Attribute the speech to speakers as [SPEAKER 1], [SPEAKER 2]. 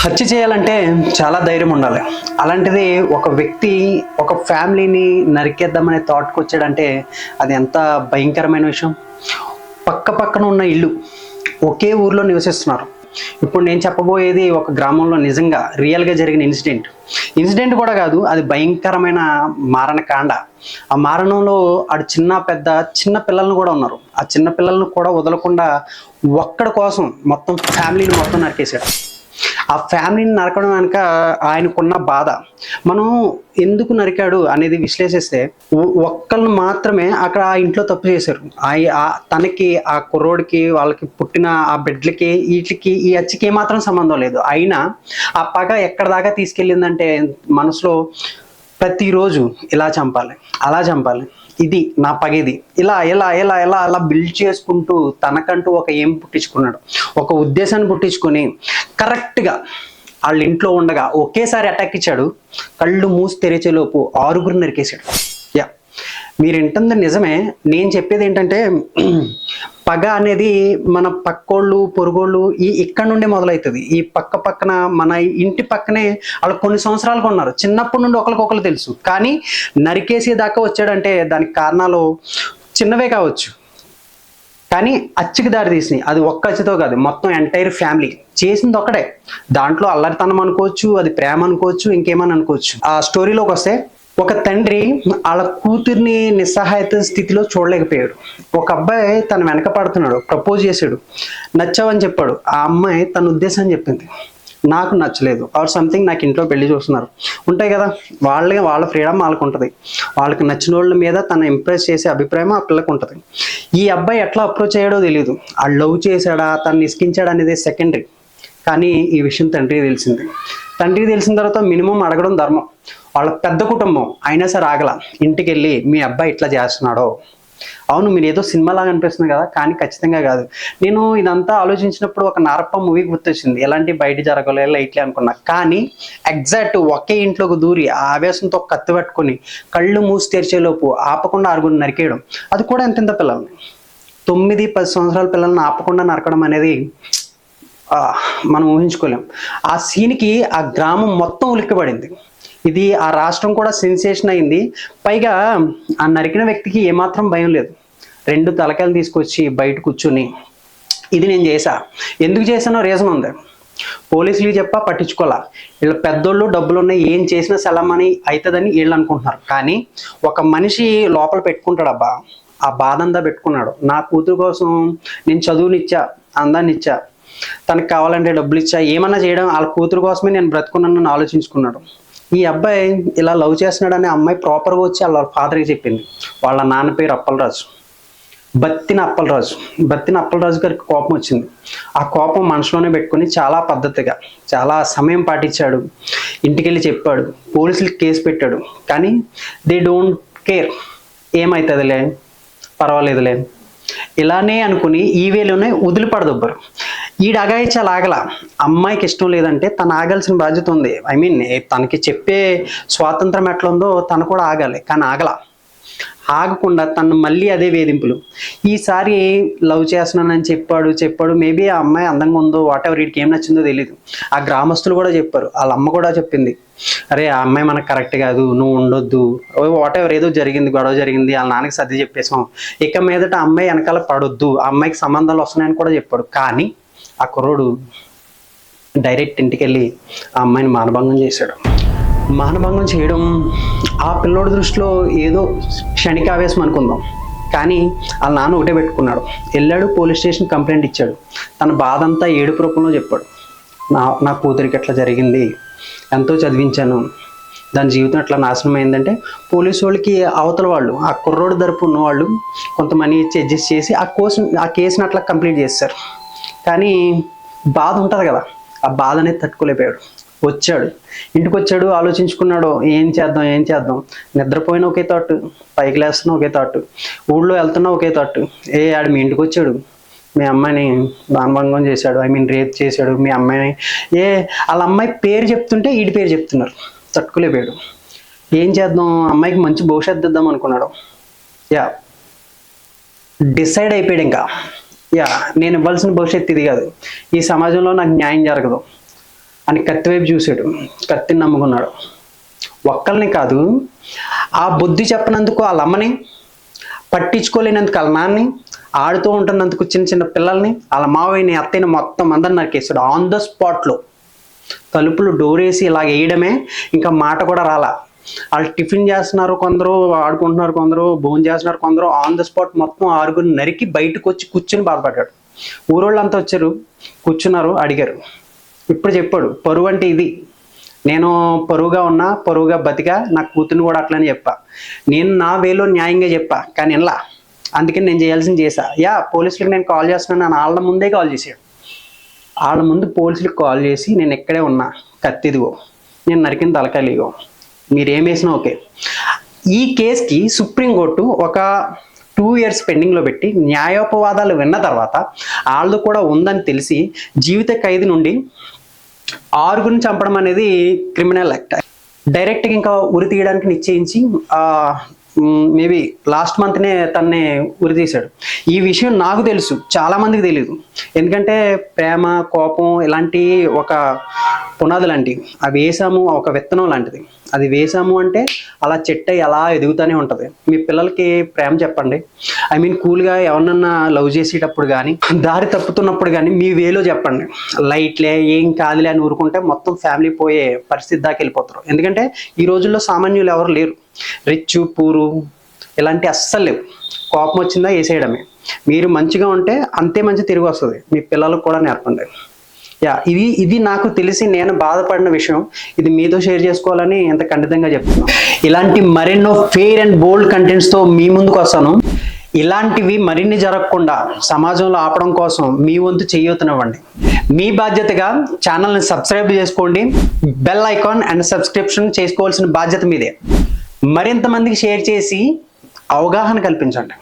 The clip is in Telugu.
[SPEAKER 1] హత్య చేయాలంటే చాలా ధైర్యం ఉండాలి. అలాంటిది ఒక వ్యక్తి ఒక ఫ్యామిలీని నరికేద్దామనే థాట్కి వచ్చాడంటే అది ఎంత భయంకరమైన విషయం. పక్క పక్కన ఉన్న ఇల్లు ఒకే ఊర్లో నివసిస్తున్నారు. ఇప్పుడు నేను చెప్పబోయేది ఒక గ్రామంలో నిజంగా రియల్గా జరిగిన ఇన్సిడెంట్ కూడా కాదు, అది భయంకరమైన మారణకాండ. ఆ మారణంలో ఆడు చిన్న పిల్లలను కూడా ఉన్నారు. ఆ చిన్న పిల్లలను కూడా వదలకుండా ఒక్కడి కోసం మొత్తం ఫ్యామిలీని మొత్తం నరికేశాడు. ఆ ఫ్యామిలీని నరకడం వెనుక ఆయనకున్న బాధ, మనం ఎందుకు నరికాడు అనేది విశ్లేషిస్తే ఒక్కళ్ళు మాత్రమే అక్కడ ఆ ఇంట్లో తప్పు చేశారు. తనకి ఆ కుర్రోడికి వాళ్ళకి పుట్టిన ఆ బిడ్డలకి వీటికి ఈ హత్యకి ఏమాత్రం సంబంధం లేదు. అయినా ఆ పగ ఎక్కడ దాకా తీసుకెళ్ళిందంటే మనసులో ప్రతిరోజు ఇలా చంపాలి, అలా చంపాలి, ఇది నా పగేది, ఇలా ఇలా ఇలా ఇలా అలా బిల్డ్ చేసుకుంటూ తనకంటూ ఒక ఏం పుట్టించుకున్నాడు, ఒక ఉద్దేశాన్ని పుట్టించుకొని కరెక్ట్గా వాళ్ళ ఇంట్లో ఉండగా ఒకేసారి అటాక్ ఇచ్చాడు. కళ్ళు మూసి తెరిచేలోపు 6 నరికేశాడు. యా, మీరు వింటుంది నిజమే. నేను చెప్పేది ఏంటంటే పగ అనేది మన పక్కోళ్ళు పొరుగోళ్ళు ఇక్కడ నుండే మొదలవుతుంది. ఈ పక్కన మన ఇంటి పక్కనే వాళ్ళు కొన్ని సంవత్సరాలుగా ఉన్నారు, చిన్నప్పటి నుండి ఒకరికొకరు తెలుసు. కానీ నరికేసేదాకా వచ్చాడంటే దానికి కారణాలు చిన్నవే కావచ్చు, కానీ అచ్చికి దారి తీసినాయి. అది ఒక్క అచ్చితో కాదు, మొత్తం ఎంటైర్ ఫ్యామిలీ చేసింది ఒకటే. దాంట్లో అల్లరితనం అనుకోవచ్చు, అది ప్రేమ అనుకోవచ్చు, ఇంకేమని అనుకోవచ్చు. ఆ స్టోరీలోకి వస్తే ఒక తండ్రి వాళ్ళ కూతుర్ని నిస్సహాయత స్థితిలో చూడలేకపోయాడు. ఒక అబ్బాయి తన వెనక పడుతున్నాడు, ప్రపోజ్ చేశాడు, నచ్చావని చెప్పాడు. ఆ అమ్మాయి తన ఉద్దేశం చెప్పింది, నాకు నచ్చలేదు ఆర్ సంథింగ్, నాకు ఇంట్లో పెళ్లి చూస్తున్నారు ఉంటాయి కదా, వాళ్ళ ఫ్రీడమ్ వాళ్ళకు ఉంటుంది. వాళ్ళకి నచ్చిన వాళ్ళ మీద తను ఇంప్రెస్ చేసే అభిప్రాయం ఆ పిల్లకి ఉంటుంది. ఈ అబ్బాయి ఎట్లా అప్రోచ్ అయ్యాడో తెలియదు. ఆ లవ్ చేశాడా తను ఇసుకించాడా అనేది సెకండరీ. కానీ ఈ విషయం తండ్రికి తెలిసింది. తండ్రికి తెలిసిన తర్వాత మినిమం అడగడం ధర్మం. వాళ్ళ పెద్ద కుటుంబం అయినా సరే ఆగల. ఇంటికి వెళ్ళి మీ అబ్బాయి ఇట్లా చేస్తున్నాడో, అవును మీరు ఏదో సినిమాలాగా అనిపిస్తుంది కదా, కానీ ఖచ్చితంగా కాదు. నేను ఇదంతా ఆలోచించినప్పుడు ఒక నారప్ప మూవీ గుర్తొచ్చింది. ఎలాంటి బయట జరగలేదు లైట్లే అనుకున్నా, కానీ ఎగ్జాక్ట్ ఒకే ఇంట్లోకి దూరి ఆవేశంతో కత్తి పట్టుకొని కళ్ళు మూసి తెరిచేలోపు ఆపకుండా 6 నరికేయడం, అది కూడా ఎంతెంత పిల్లల్ని 9-10 సంవత్సరాల పిల్లల్ని ఆపకుండా నరకడం అనేది మనం ఊహించుకోలేం. ఆ సీన్కి ఆ గ్రామం మొత్తం ఉలిక్కిపడింది. ఇది ఆ రాష్ట్రం కూడా సెన్సేషన్ అయింది. పైగా ఆ నరికిన వ్యక్తికి ఏమాత్రం భయం లేదు. 2 తలకాయలు తీసుకొచ్చి బయట కూర్చొని ఇది నేను చేశా, ఎందుకు చేశానో రీజన్ ఉంది. పోలీసులకి చెప్పా పట్టించుకోవాలా, వీళ్ళ పెద్దోళ్ళు డబ్బులు ఉన్నాయి, ఏం చేసినా సెలమని అవుతుందని వీళ్ళు అనుకుంటున్నారు. కానీ ఒక మనిషి లోపల పెట్టుకుంటాడు అబ్బా, ఆ బాధ అంతా పెట్టుకున్నాడు. నా కూతురు కోసం నేను చదువునిచ్చా, అందాన్ని ఇచ్చా, తనకు కావాలంటే డబ్బులు ఇచ్చా, ఏమన్నా చేయడం, వాళ్ళ కూతురు కోసమే నేను బ్రతుకున్నానని ఆలోచించుకున్నాడు. ఈ అబ్బాయి ఇలా లవ్ చేస్తున్నాడని అమ్మాయి ప్రాపర్గా వచ్చి వాళ్ళ ఫాదర్కి చెప్పింది. వాళ్ళ నాన్న పేరు అప్పలరాజు, బత్తిన అప్పలరాజు గారికి కోపం వచ్చింది. ఆ కోపం మనసులోనే పెట్టుకుని చాలా పద్ధతిగా చాలా సమయం పాటించాడు. ఇంటికెళ్ళి చెప్పాడు, పోలీసులకి కేసు పెట్టాడు. కానీ దే డోంట్ కేర్, ఏమవుతుందిలే పర్వాలేదులే ఇలానే అనుకుని ఈ వేలోనే వదిలిపడదొబ్బరు. ఈడ అగాయించాలి ఆగల. అమ్మాయికి ఇష్టం లేదంటే తను ఆగాల్సిన బాధ్యత ఉంది. ఐ మీన్ తనకి చెప్పే స్వాతంత్రం ఎట్లా ఉందో తను కూడా ఆగాలి. కానీ ఆగకుండా తను మళ్ళీ అదే వేధింపులు. ఈసారి లవ్ చేస్తున్నానని చెప్పాడు. మేబీ ఆ అమ్మాయి అందంగా ఉందో వాట్ ఎవర్, వీడికి ఏం నచ్చిందో తెలియదు. ఆ గ్రామస్తులు కూడా చెప్పారు, వాళ్ళ అమ్మ కూడా చెప్పింది, అరే ఆ అమ్మాయి మనకు కరెక్ట్ కాదు, నువ్వు ఉండొద్దు, వాట్ ఎవర్, ఏదో జరిగింది, గొడవ జరిగింది, వాళ్ళ నాన్నకి సర్ది చెప్పేసాం, ఇక మీదట అమ్మాయి వెనకాల పడొద్దు, ఆ అమ్మాయికి సంబంధాలు వస్తున్నాయని కూడా చెప్పాడు. కానీ ఆ కుర్రోడు డైరెక్ట్ ఇంటికి వెళ్ళి ఆ అమ్మాయిని మానభంగం చేశాడు. మానభంగం చేయడం ఆ పిల్లోడి దృష్టిలో ఏదో క్షణికావేశం అనుకుందాం, కానీ వాళ్ళ నాన్న ఒకటే పెట్టుకున్నాడు. వెళ్ళాడు పోలీస్ స్టేషన్ కంప్లైంట్ ఇచ్చాడు. తన బాధ అంతా ఏడుపు రూపంలో చెప్పాడు. నా కూతురికి ఎట్లా జరిగింది, ఎంతో చదివించాను, దాని జీవితం ఎట్లా నాశనం అయిందంటే పోలీసు వాళ్ళకి అవతల వాళ్ళు ఆ కుర్రోడు తరపు ఉన్న వాళ్ళు కొంత మనీ ఇచ్చి అడ్జస్ట్ చేసి ఆ కేసుని అట్లా కంప్లీట్ చేస్తారు. కానీ బాధ ఉంటుంది కదా, ఆ బాధ అనేది తట్టుకోలేకపోయాడు. ఇంటికి వచ్చాడు, ఆలోచించుకున్నాడు, ఏం చేద్దాం. నిద్రపోయినా ఒకే థాట్, పైకి లేస్తున్నా ఒకే థాట్, ఊళ్ళో వెళ్తున్నా ఒకే థాట్, ఆడు మీ ఇంటికి వచ్చాడు, మీ అమ్మాయిని మానభంగం చేశాడు, ఐ మీన్ రేప్ చేశాడు, మీ అమ్మాయిని వాళ్ళ అమ్మాయి పేరు చెప్తుంటే వీడి పేరు చెప్తున్నారు. తట్టుకోలేకపోయాడు. ఏం చేద్దాం, అమ్మాయికి మంచి భవిష్యత్తు ఇద్దాం అనుకున్నాడు. డిసైడ్ అయిపోయాడు ఇంకా, నేను ఇవ్వాల్సిన భవిష్యత్తు ఇది కాదు, ఈ సమాజంలో నాకు న్యాయం జరగదు, అని కత్తి వైపు చూశాడు, కత్తిని నమ్ముకున్నాడు. ఒక్కల్ని కాదు, ఆ బుద్ధి చెప్పనందుకు వాళ్ళ అమ్మని, పట్టించుకోలేనందుకు వాళ్ళ నాన్ని, ఆడుతూ ఉంటున్నందుకు చిన్న చిన్న పిల్లల్ని, వాళ్ళ మావయ్యని, అత్తయ్యని మొత్తం అందరిని నరికేస్తాడు ఆన్ ద స్పాట్లో. తలుపులు డోర్ వేసి ఇలా వేయడమే, ఇంకా మాట కూడా రాలా. వాళ్ళు టిఫిన్ చేస్తున్నారు, కొందరు ఆడుకుంటున్నారు, కొందరు భోజనం చేస్తున్నారు, కొందరు ఆన్ ద స్పాట్ మొత్తం 6 నరికి బయటకు వచ్చి కూర్చుని బాధపడ్డాడు. ఊరోళ్ళంతా వచ్చారు, కూర్చున్నారు, అడిగారు. ఇప్పుడు చెప్పాడు, పరువు అంటే ఇది, నేను పరువుగా ఉన్నా, పరువుగా బతికా, నా కూతుర్ని కూడా అట్లనే చెప్పా, నేను నా వేలో న్యాయంగా చెప్పా, కానీ ఇలా అందుకని నేను చేయాల్సింది చేశా. పోలీసులకు నేను కాల్ చేస్తున్నాను అని వాళ్ళ ముందే కాల్ చేశాడు. వాళ్ళ ముందు పోలీసులకు కాల్ చేసి, నేను ఎక్కడే ఉన్నా, కత్తిదిగో, నేను నరికిన తలకాయలు, మీరు ఏం వేసినా ఓకే. ఈ కేసుకి సుప్రీంకోర్టు ఒక 2 years పెండింగ్లో పెట్టి న్యాయోపవాదాలు విన్న తర్వాత వాళ్ళు కూడా ఉందని తెలిసి జీవిత ఖైదు నుండి 6 చంపడం అనేది క్రిమినల్ యాక్ట్. డైరెక్ట్గా ఇంకా ఉరి తీయడానికి నిశ్చయించి మేబీ లాస్ట్ మంత్నే తన్నే ఉరి తీశాడు. ఈ విషయం నాకు తెలుసు, చాలామందికి తెలియదు. ఎందుకంటే ప్రేమ, కోపం ఇలాంటి ఒక పునాది లాంటివి అవి వేసాము, ఒక విత్తనం లాంటిది. అది వేసాము అంటే అలా చెట్టు అలా ఎదుగుతూనే ఉంటుంది. మీ పిల్లలకి ప్రేమ చెప్పండి, కూల్గా ఎవరినన్నా లవ్ చేసేటప్పుడు కానీ, దారి తప్పుతున్నప్పుడు కానీ మీ వేలో చెప్పండి. లైట్లే, ఏం కాదులే అని ఊరుకుంటే మొత్తం ఫ్యామిలీ పోయే పరిస్థితి దాకా వెళ్ళిపోతారు. ఎందుకంటే ఈ రోజుల్లో సామాన్యులు ఎవరు లేరు, రిచ్ పూరు ఇలాంటి అస్సలు లేవు. కోపం వచ్చిందా వేసేయడమే. మీరు మంచిగా ఉంటే అంతే మంచి తిరిగి వస్తుంది. మీ పిల్లలకు కూడా నేర్పండి. ఇది నాకు తెలిసి నేను బాధపడిన విషయం. ఇది మీతో షేర్ చేసుకోవాలని ఎంత ఖండితంగా చెప్తున్నాను. ఇలాంటి మరెన్నో ఫెయిర్ అండ్ బోల్డ్ కంటెంట్స్తో మీ ముందుకు వస్తాను. ఇలాంటివి మరిన్ని జరగకుండా సమాజంలో ఆపడం కోసం మీ వంతు చేయొతునివ్వండి. మీ బాధ్యతగా ఛానల్ని సబ్స్క్రైబ్ చేసుకోండి. బెల్ ఐకాన్ అండ్ సబ్స్క్రిప్షన్ చేసుకోవాల్సిన బాధ్యత మీదే. మరింత మందికి షేర్ చేసి అవగాహన కల్పించండి.